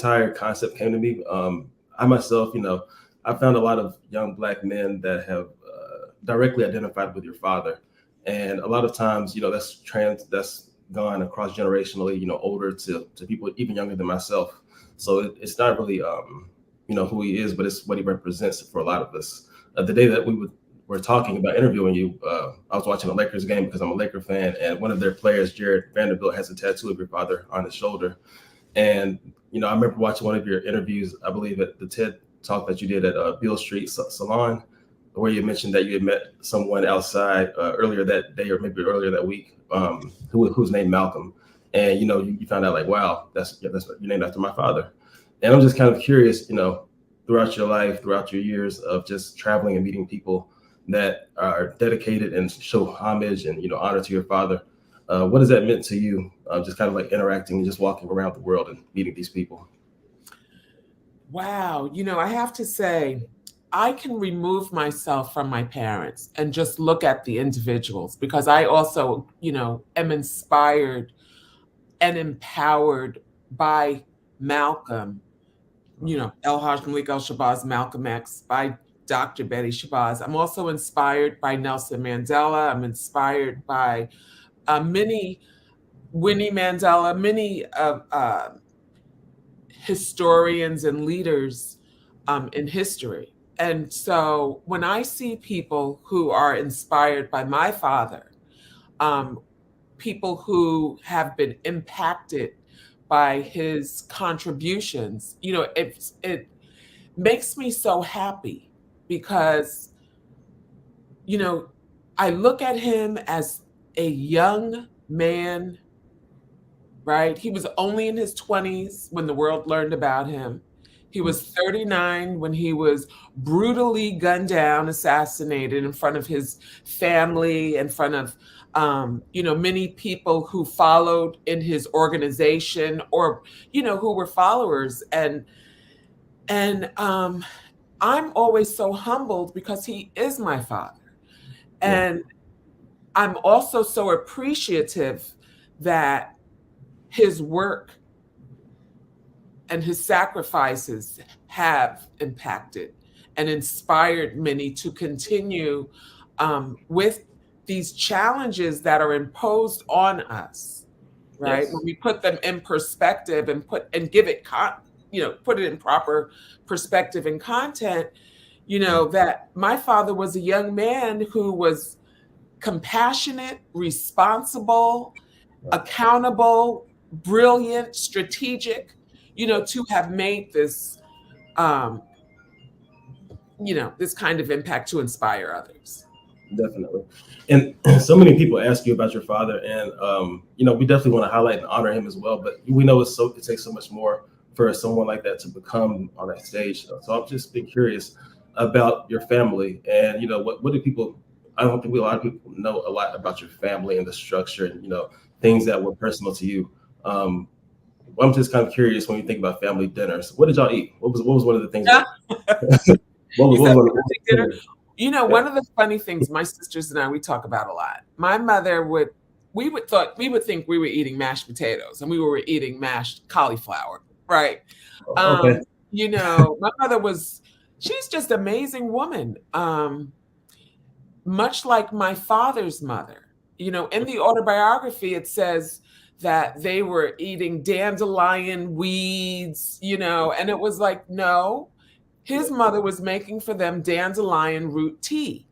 entire concept came to me. I myself, I found a lot of young Black men that have directly identified with your father, and a lot of times, that's gone across generationally, older to people even younger than myself. So it's not really, who he is, but it's what he represents for a lot of us. The day that were talking about interviewing you, I was watching a Lakers game because I'm a Laker fan, and one of their players, Jared Vanderbilt, has a tattoo of your father on his shoulder. And I remember watching one of your interviews, I believe at the TED talk that you did at Beale Street Salon, where you mentioned that you had met someone outside earlier that day or maybe earlier that week, who was named Malcolm, and you found out like, wow, that's you're named after my father. And I'm just kind of curious, throughout your life, throughout your years of just traveling and meeting people that are dedicated and show homage and honor to your father. What has that meant to you? Just kind of like interacting and just walking around the world and meeting these people. Wow. I have to say, I can remove myself from my parents and just look at the individuals, because I also, am inspired and empowered by Malcolm, El Hajj Malik El Shabazz, Malcolm X, by Dr. Betty Shabazz. I'm also inspired by Nelson Mandela. I'm inspired by Winnie Mandela, many historians and leaders in history. And so when I see people who are inspired by my father, people who have been impacted by his contributions, it makes me so happy, because, I look at him as a young man, right? He was only in his 20s when the world learned about him. He was 39 when he was brutally gunned down, assassinated in front of his family, in front of, many people who followed in his organization, or, who were followers. And I'm always so humbled because he is my father. And I'm also so appreciative that his work and his sacrifices have impacted and inspired many to continue with these challenges that are imposed on us, right? Yes. When we put them in perspective and give it, put it in proper perspective and content, that my father was a young man who was compassionate, responsible, accountable, brilliant, strategic, to have made this, this kind of impact to inspire others. Definitely. And so many people ask you about your father, and we definitely want to highlight and honor him as well. But we know it takes so much more for someone like that to become on that stage. So I've just been curious about your family, and what do people? I don't think a lot of people know a lot about your family and the structure, and things that were personal to you. I'm just kind of curious, when you think about family dinners, what did y'all eat? What was one of the things? One of the funny things my sisters and I, we talk about a lot. My mother we would think we were eating mashed potatoes, and we were eating mashed cauliflower, right? Okay. My mother she's just an amazing woman. Much like my father's mother, in the autobiography, it says that they were eating dandelion weeds, and it was like, no, his mother was making for them dandelion root tea,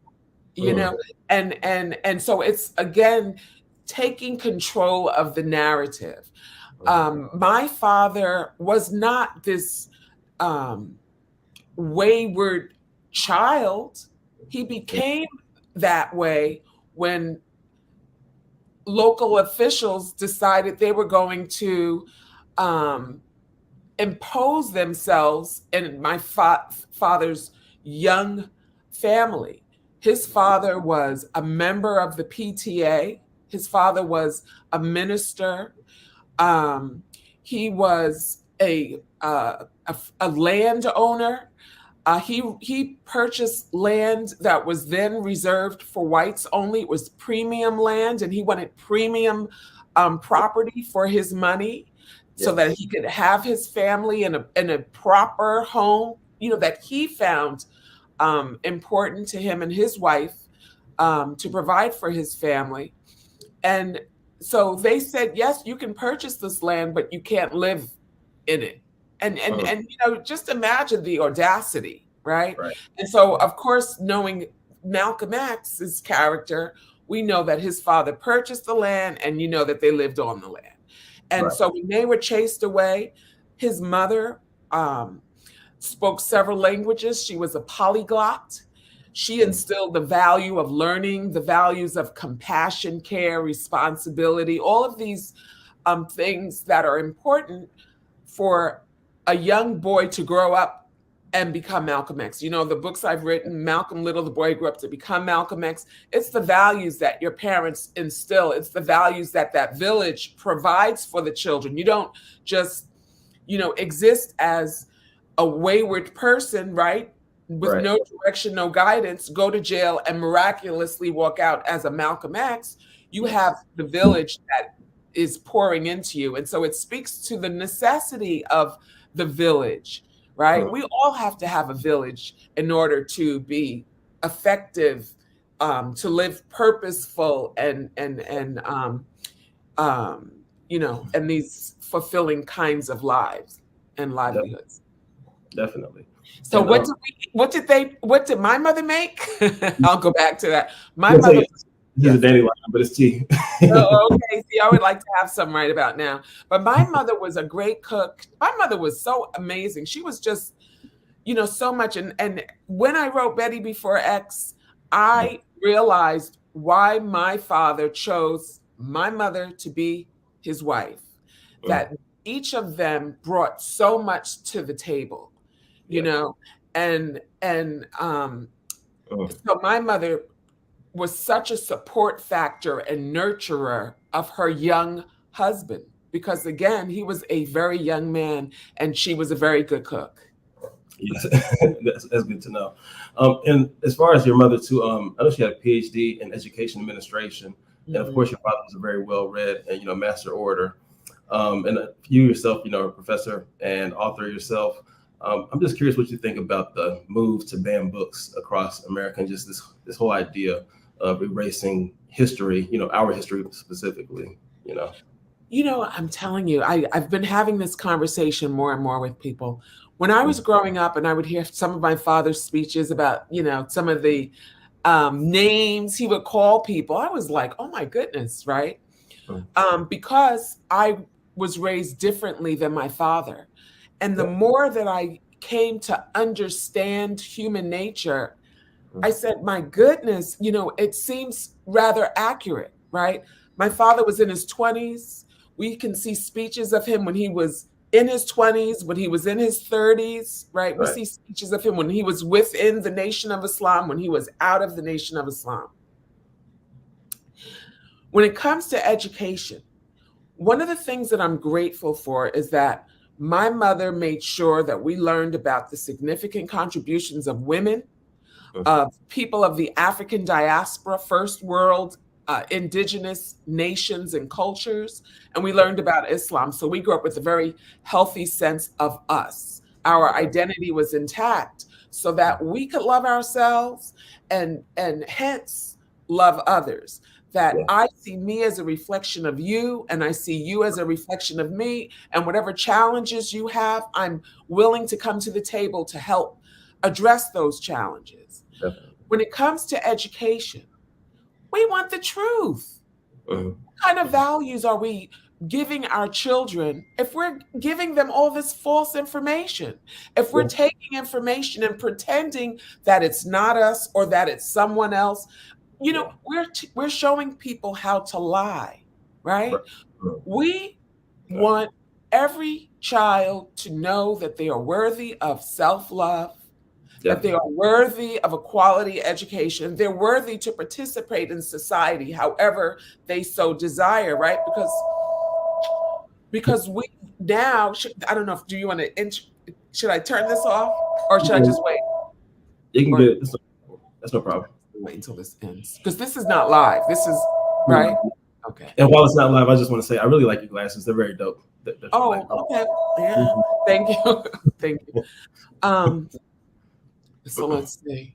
and so it's, again, taking control of the narrative. My father was not this wayward child. He became that way when local officials decided they were going to impose themselves in my father's young family. His father was a member of the PTA. His father was a minister. He was a landowner. He purchased land that was then reserved for whites only. It was premium land, and he wanted premium property for his money. so that he could have his family in a proper home, that he found important to him and his wife, to provide for his family. And so they said, yes, you can purchase this land, but you can't live in it. And just imagine the audacity, right? And so, of course, knowing Malcolm X's character, we know that his father purchased the land, and that they lived on the land. And so when they were chased away, his mother spoke several languages. She was a polyglot. She instilled the value of learning, the values of compassion, care, responsibility, all of these things that are important for a young boy to grow up and become Malcolm X. The books I've written, Malcolm Little, the boy who grew up to become Malcolm X. It's the values that your parents instill. It's the values that that village provides for the children. You don't just, exist as a wayward person, right? With no direction, no guidance, go to jail and miraculously walk out as a Malcolm X. You have the village that is pouring into you. And so it speaks to the necessity of the village, right? We all have to have a village in order to be effective, to live purposeful and these fulfilling kinds of lives and livelihoods. Definitely. So what did my mother make? I'll go back to that. My mother. This is a dandelion, but it's tea. Oh, okay. See, I would like to have some right about now. But my mother was a great cook. My mother was so amazing. She was just, so much. And when I wrote Betty Before X, I realized why my father chose my mother to be his wife. That each of them brought so much to the table, and so my mother was such a support factor and nurturer of her young husband, because again, he was a very young man and she was a very good cook. Yes, that's good to know. And as far as your mother too, I know she had a PhD in education administration, and of course your father was a very well-read and master orator. And you yourself, a professor and author yourself. I'm just curious what you think about the move to ban books across America, and just this whole idea of erasing history, our history specifically, I'm telling you, I've been having this conversation more and more with people. When I was growing up and I would hear some of my father's speeches about, some of the names he would call people, I was like, oh my goodness, right? Because I was raised differently than my father. And the more that I came to understand human nature, I said, my goodness, it seems rather accurate, right? My father was in his 20s. We can see speeches of him when he was in his 20s, when he was in his 30s, right? We see speeches of him when he was within the Nation of Islam, when he was out of the Nation of Islam. When it comes to education, one of the things that I'm grateful for is that my mother made sure that we learned about the significant contributions of women, of people of the African diaspora, first world, indigenous nations and cultures, and we learned about Islam. So we grew up with a very healthy sense of us. Our identity was intact so that we could love ourselves and hence love others. That I see me as a reflection of you, and I see you as a reflection of me, and whatever challenges you have, I'm willing to come to the table to help address those challenges. When it comes to education, we want the truth. What kind of values are we giving our children if we're giving them all this false information? If we're taking information and pretending that it's not us or that it's someone else, we're showing people how to lie, right? We want every child to know that they are worthy of self-love, that they are worthy of a quality education. They're worthy to participate in society however they so desire, right? Because we now, I don't know, do you want to, should I turn this off or should I just wait? You can get it. That's no problem. Wait until this ends, because this is not live. This is, right? Okay. And while it's not live, I just want to say I really like your glasses. They're very dope. Oh, okay. Yeah. Thank you. Thank you. So let's see.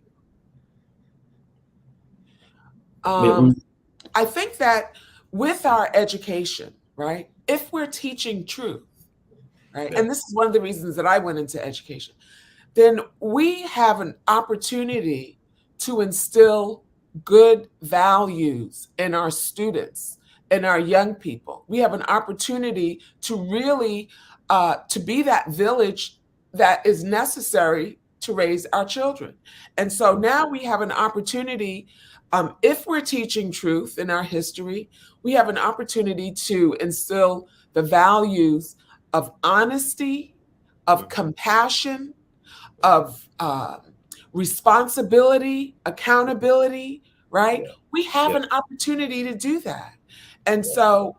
I think that with our education, right, if we're teaching truth, right, and this is one of the reasons that I went into education, then we have an opportunity to instill good values in our students and our young people. We have an opportunity to really to be that village that is necessary to raise our children. And so now we have an opportunity, if we're teaching truth in our history, we have an opportunity to instill the values of honesty, of compassion, of responsibility, accountability, right? We have an opportunity to do that. And so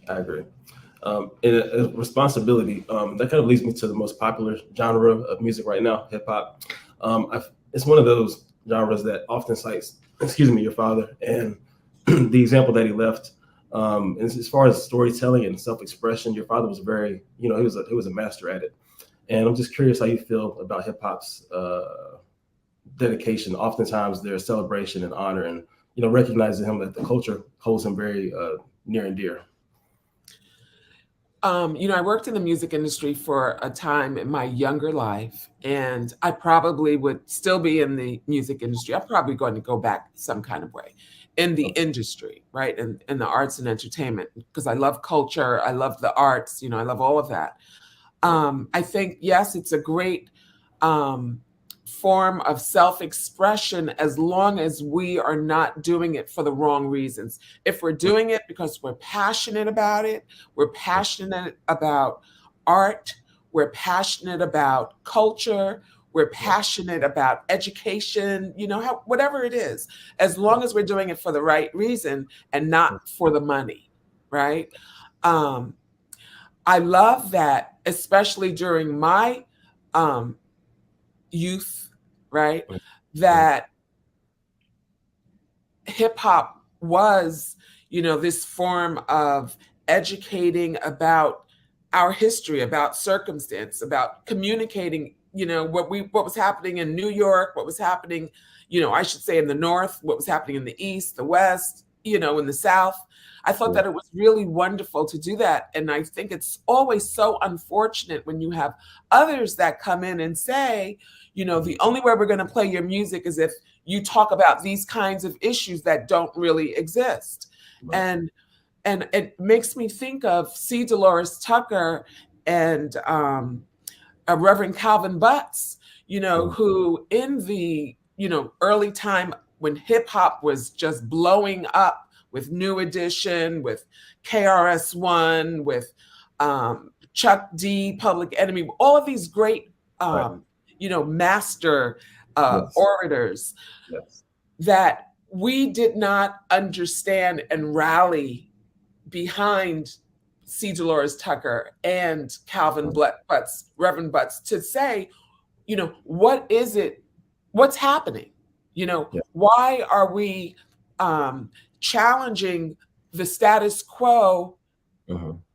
I agree. And responsibility, that kind of leads me to the most popular genre of music right now, hip hop. It's one of those genres that often cites, your father and the example that he left. And as far as storytelling and self-expression, your father was very, he was a master at it. And I'm just curious how you feel about hip hop's dedication. Oftentimes there's celebration and honor and, recognizing him, that the culture holds him very near and dear. I worked in the music industry for a time in my younger life, and I probably would still be in the music industry. I'm probably going to go back some kind of way in the industry, right? In the arts and entertainment, because I love culture. I love the arts, I love all of that. I think, yes, it's a great form of self-expression as long as we are not doing it for the wrong reasons. If we're doing it because we're passionate about it, we're passionate about art, we're passionate about culture, we're passionate about education, whatever it is, as long as we're doing it for the right reason and not for the money, right? I love that, especially during my youth, right, that hip hop was, this form of educating about our history, about circumstance, about communicating, what was happening in New York, what was happening, I should say in the North, what was happening in the East, the West, in the South. I thought that it was really wonderful to do that. And I think it's always so unfortunate when you have others that come in and say, the only way we're going to play your music is if you talk about these kinds of issues that don't really exist. Right. And it makes me think of C. Dolores Tucker and Reverend Calvin Butts, who in the, early time when hip hop was just blowing up, with New Edition, with KRS-One, with Chuck D, Public Enemy, all of these great, master orators that we did not understand and rally behind C. Dolores Tucker and Calvin Butts, Reverend Butts, to say, what is it? What's happening? Why are we challenging the status quo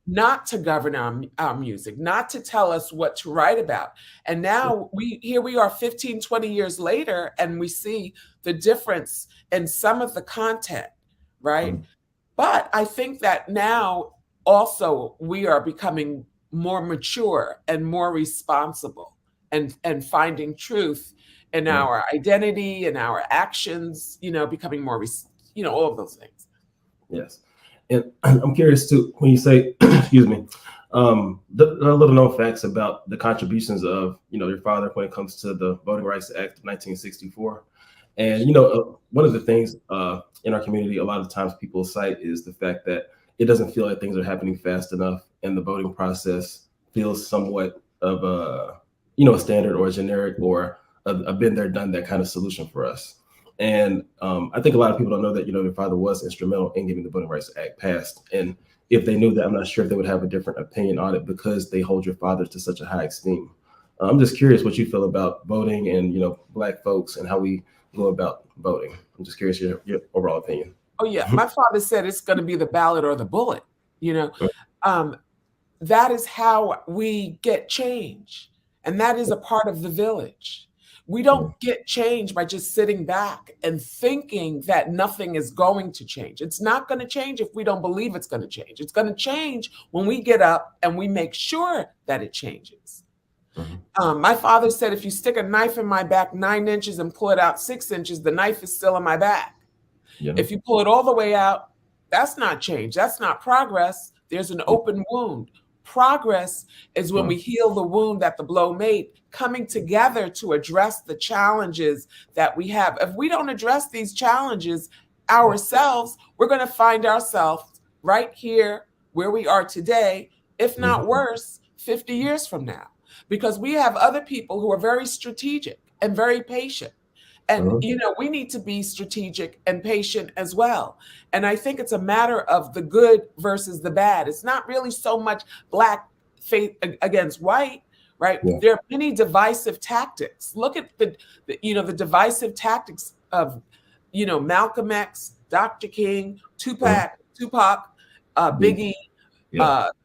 not to govern our music, not to tell us what to write about? And now here we are 15, 20 years later, and we see the difference in some of the content, right? But I think that now also we are becoming more mature and more responsible and finding truth in our identity and our actions, becoming more all of those things. Yes. And I'm curious too, when you say, excuse me, the little known facts about the contributions of, your father when it comes to the Voting Rights Act of 1964. And, one of the things in our community, a lot of times people cite is the fact that it doesn't feel like things are happening fast enough. And the voting process feels somewhat of a standard or a generic or a been there, done that kind of solution for us. And I think a lot of people don't know that, your father was instrumental in getting the Voting Rights Act passed. And if they knew that, I'm not sure if they would have a different opinion on it because they hold your father to such a high esteem. I'm just curious what you feel about voting and, Black folks and how we go about voting. I'm just curious your overall opinion. Oh yeah, my father said it's going to be the ballot or the bullet. You know, um, that is how we get change, and that is a part of the village. We don't get change by just sitting back and thinking that nothing is going to change. It's not going to change if we don't believe it's going to change. It's going to change when we get up and we make sure that it changes. My father said, if you stick a knife in my back 9 inches and pull it out 6 inches, the knife is still in my back. Yeah. If you pull it all the way out, that's not change. That's not progress. There's an open wound. Progress is when we heal the wound that the blow made, coming together to address the challenges that we have. If we don't address these challenges ourselves, we're going to find ourselves right here where we are today, if not worse, 50 years from now, because we have other people who are very strategic and very patient. And, we need to be strategic and patient as well. And I think it's a matter of the good versus the bad. It's not really so much Black faith against white, right? Yeah. There are many divisive tactics. Look at the divisive tactics of, Malcolm X, Dr. King, Tupac, Biggie,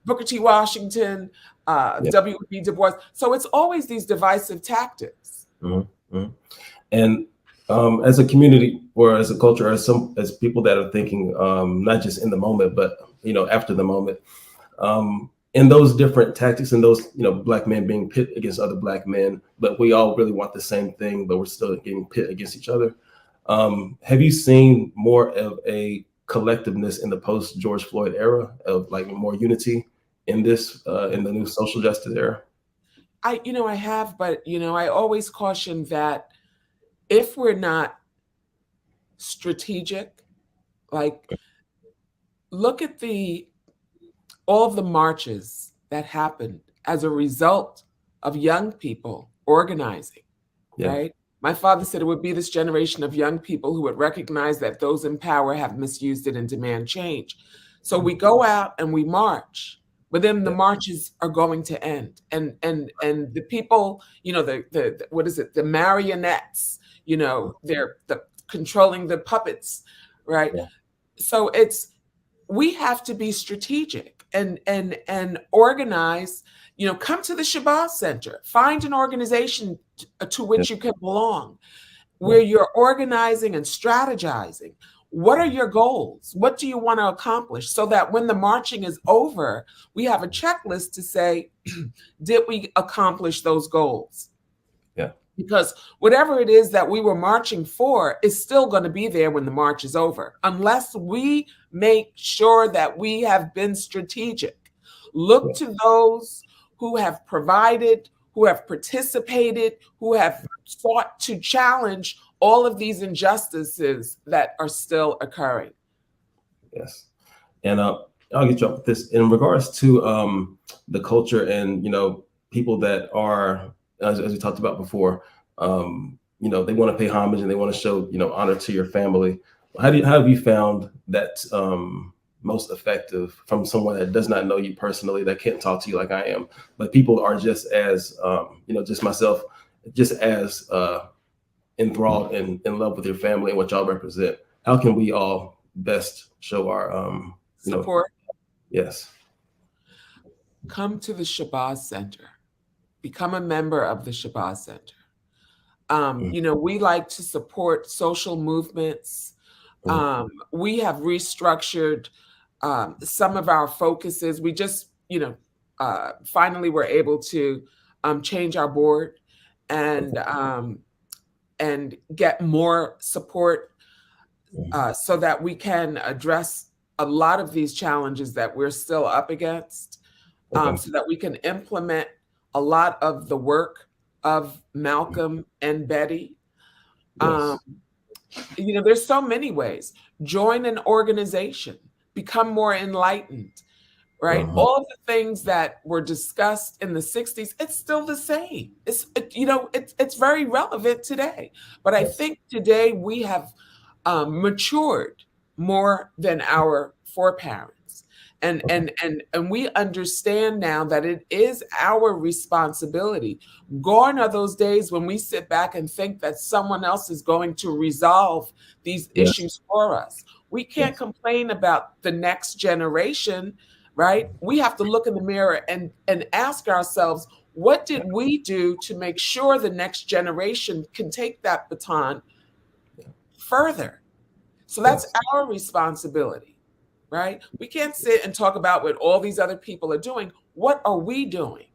Booker T. Washington, W.E.B. Du Bois. So it's always these divisive tactics. And as a community or as a culture, as people that are thinking, not just in the moment, but after the moment, and those different tactics and those Black men being pit against other Black men, but we all really want the same thing, but we're still getting pit against each other. Have you seen more of a collectiveness in the post George Floyd era of like more unity in this in the new social justice era? I have, but I always caution that if we're not strategic, like look at all of the marches that happened as a result of young people organizing, right? My father said it would be this generation of young people who would recognize that those in power have misused it and demand change. So we go out and we march, but then the marches are going to end, and the people, the what is it, the marionettes, they're controlling the puppets, right? So we have to be strategic and organize. Come to the Shabazz Center, find an organization to which you can belong, where you're organizing and strategizing. What are your goals? What do you want to accomplish? So that when the marching is over, we have a checklist to say, did we accomplish those goals? Because whatever it is that we were marching for is still going to be there when the march is over, unless we make sure that we have been strategic. Look to those who have provided, who have participated, who have fought to challenge all of these injustices that are still occurring. Yes. And I'll get you off with this in regards to the culture and, people that are, as we talked about before, they want to pay homage and they want to show, honor to your family. How have you found that most effective from someone that does not know you personally, that can't talk to you like I am, but people are just as, just myself, just as enthralled and in love with your family and what y'all represent? How can we all best show our support? Yes. Come to the Shabazz Center. Become a member of the Shabazz Center. We like to support social movements. We have restructured some of our focuses. We just, finally were able to change our board and get more support so that we can address a lot of these challenges that we're still up against, so that we can implement a lot of the work of Malcolm and Betty. There's so many ways. Join an organization, become more enlightened, right? All of the things that were discussed in the 60s, it's still the same. It's very relevant today. But I think today we have matured more than our foreparents. And we understand now that it is our responsibility. Gone are those days when we sit back and think that someone else is going to resolve these Yes. issues for us. We can't Yes. complain about the next generation, right? We have to look in the mirror and ask ourselves, what did we do to make sure the next generation can take that baton further? So that's Yes. our responsibility, right? We can't sit and talk about what all these other people are doing. What are we doing?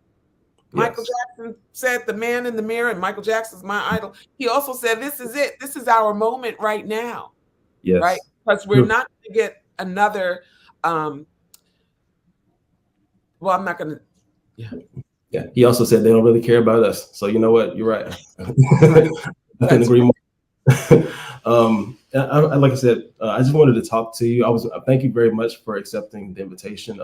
Michael Yes. Jackson said, "The man in the mirror," and Michael Jackson's my idol. He also said, "This is it. This is our moment right now," right? Yes. Because we're True. not going to get another. Well, I'm not going to. Yeah. Yeah. He also said they don't really care about us. So you know what? You're right. Right. I couldn't That's agree more. Like I said, I just wanted to talk to you. Thank you very much for accepting the invitation.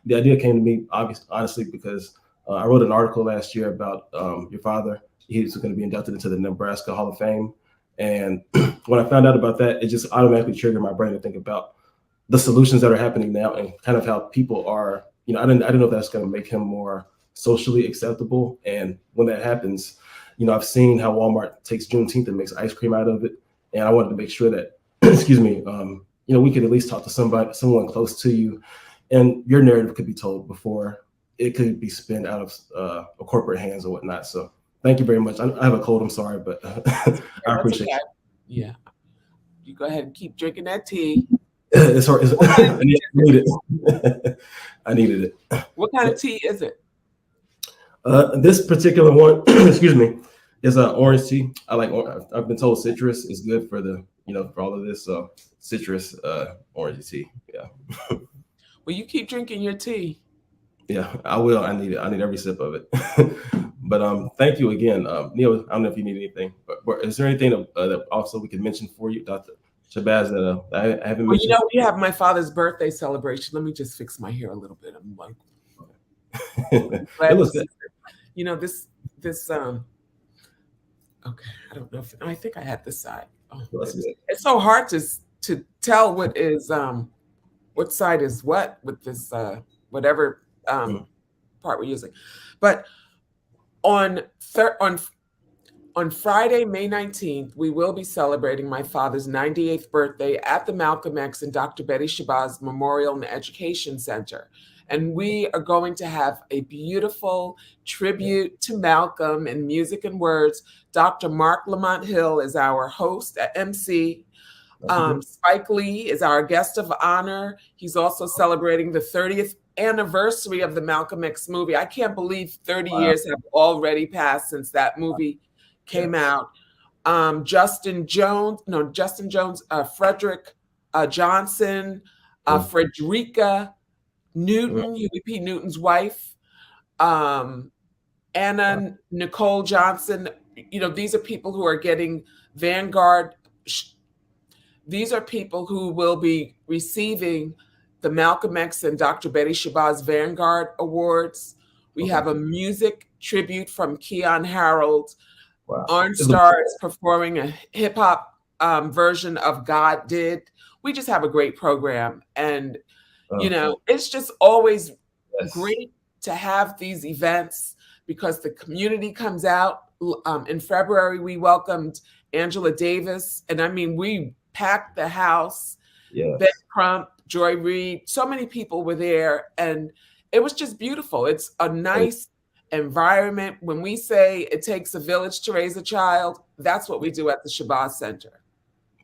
The idea came to me, honestly, because I wrote an article last year about your father. He's going to be inducted into the Nebraska Hall of Fame. And when I found out about that, it just automatically triggered my brain to think about the solutions that are happening now and kind of how people are, I didn't know if that's going to make him more socially acceptable. And when that happens, I've seen how Walmart takes Juneteenth and makes ice cream out of it. And I wanted to make sure that, excuse me, we could at least talk to someone close to you, and your narrative could be told before it could be spent out of corporate hands or whatnot. So thank you very much. I have a cold, I'm sorry, but I appreciate it. Yeah. You go ahead and keep drinking that tea. It's hard. I needed it. I needed it. What kind of tea is it? This particular one, excuse me, is orange tea. I've been told citrus is good for for all of this. So citrus, orange tea. Yeah. Well, you keep drinking your tea. Yeah, I will. I need it. I need every sip of it. But thank you again, Neil. I don't know if you need anything, but is there anything that also we can mention for you, Dr. Shabazz, that I haven't mentioned? Well, we have my father's birthday celebration. Let me just fix my hair a little bit. I'm like, it looks good. This okay, I don't know if I think I had this side. Oh, Good. it's so hard to tell what side is what with this whatever part we're using. But on Friday, May 19th, we will be celebrating my father's 98th birthday at the Malcolm X and Dr. Betty Shabazz Memorial and Education Center. And we are going to have a beautiful tribute to Malcolm in music and words. Dr. Mark Lamont Hill is our host at MC. Spike Lee is our guest of honor. He's also celebrating the 30th anniversary of the Malcolm X movie. I can't believe 30 years have already passed since that movie came out. Justin Jones, Frederick Johnson, Frederica Newton, Huey P. Newton's wife, Anna Nicole Johnson. These are people who are getting Vanguard. These are people who will be receiving the Malcolm X and Dr. Betty Shabazz Vanguard Awards. We have a music tribute from Keon Harold. Wow. Orange Star is performing a hip hop version of God Did. We just have a great program. And, it's just always great to have these events because the community comes out. In February, we welcomed Angela Davis. And I mean, we packed the house. Ben Crump, Joy Reid, so many people were there. And it was just beautiful. It's a nice environment. When we say it takes a village to raise a child, that's what we do at the Shabazz Center.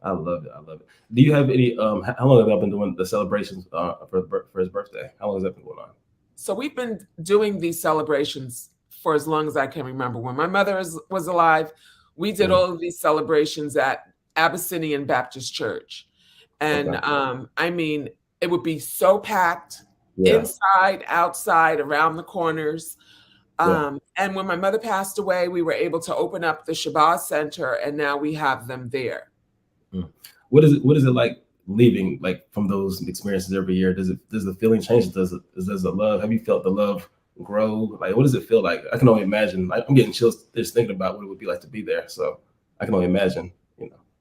I love it. Do you have any, how long have y'all been doing the celebrations for his birthday? How long has that been going on? So we've been doing these celebrations for as long as I can remember. When my mother was alive, we did all of these celebrations at Abyssinian Baptist Church. And I mean, it would be so packed inside, outside, around the corners. And when my mother passed away, we were able to open up the Shabazz Center, and now we have them there. What is it like leaving from those experiences every year? Does the feeling change? Does the love? Have you felt the love grow? What does it feel like? I can only imagine. I'm getting chills just thinking about what it would be like to be there. So I can only imagine.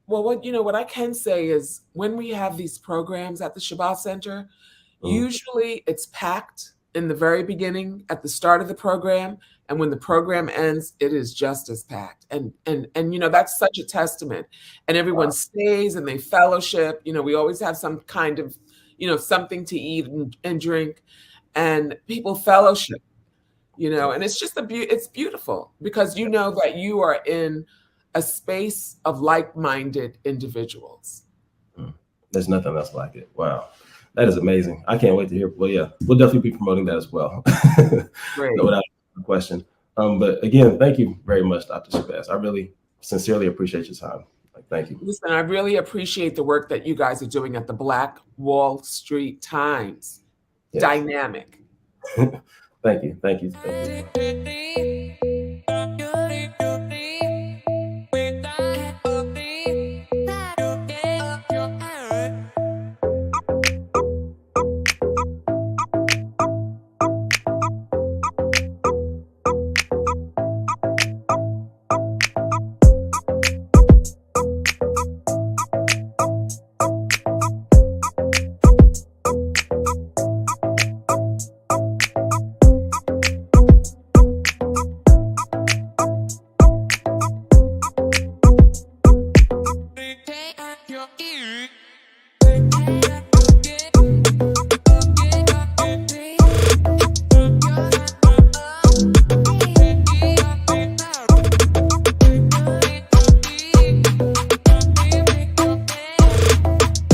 Well, what I can say is when we have these programs at the Shabazz Center, Usually it's packed in the very beginning at the start of the program, and when the program ends, it is just as packed. And you know, that's such a testament. And everyone stays and they fellowship. You know, we always have some kind of, you know, something to eat and drink, and people fellowship, you know, and it's just it's beautiful because you know that you are in a space of like-minded individuals. There's nothing else like it. Wow. That is amazing. I can't wait to hear. Well, yeah, we'll definitely be promoting that as well. Great. No, without a question. But again, thank you very much, Dr. Shabazz. I really sincerely appreciate your time. Thank you. Listen, I really appreciate the work that you guys are doing at the Black Wall Street Times. Yes. Dynamic. Thank you. Thank you. Thank you.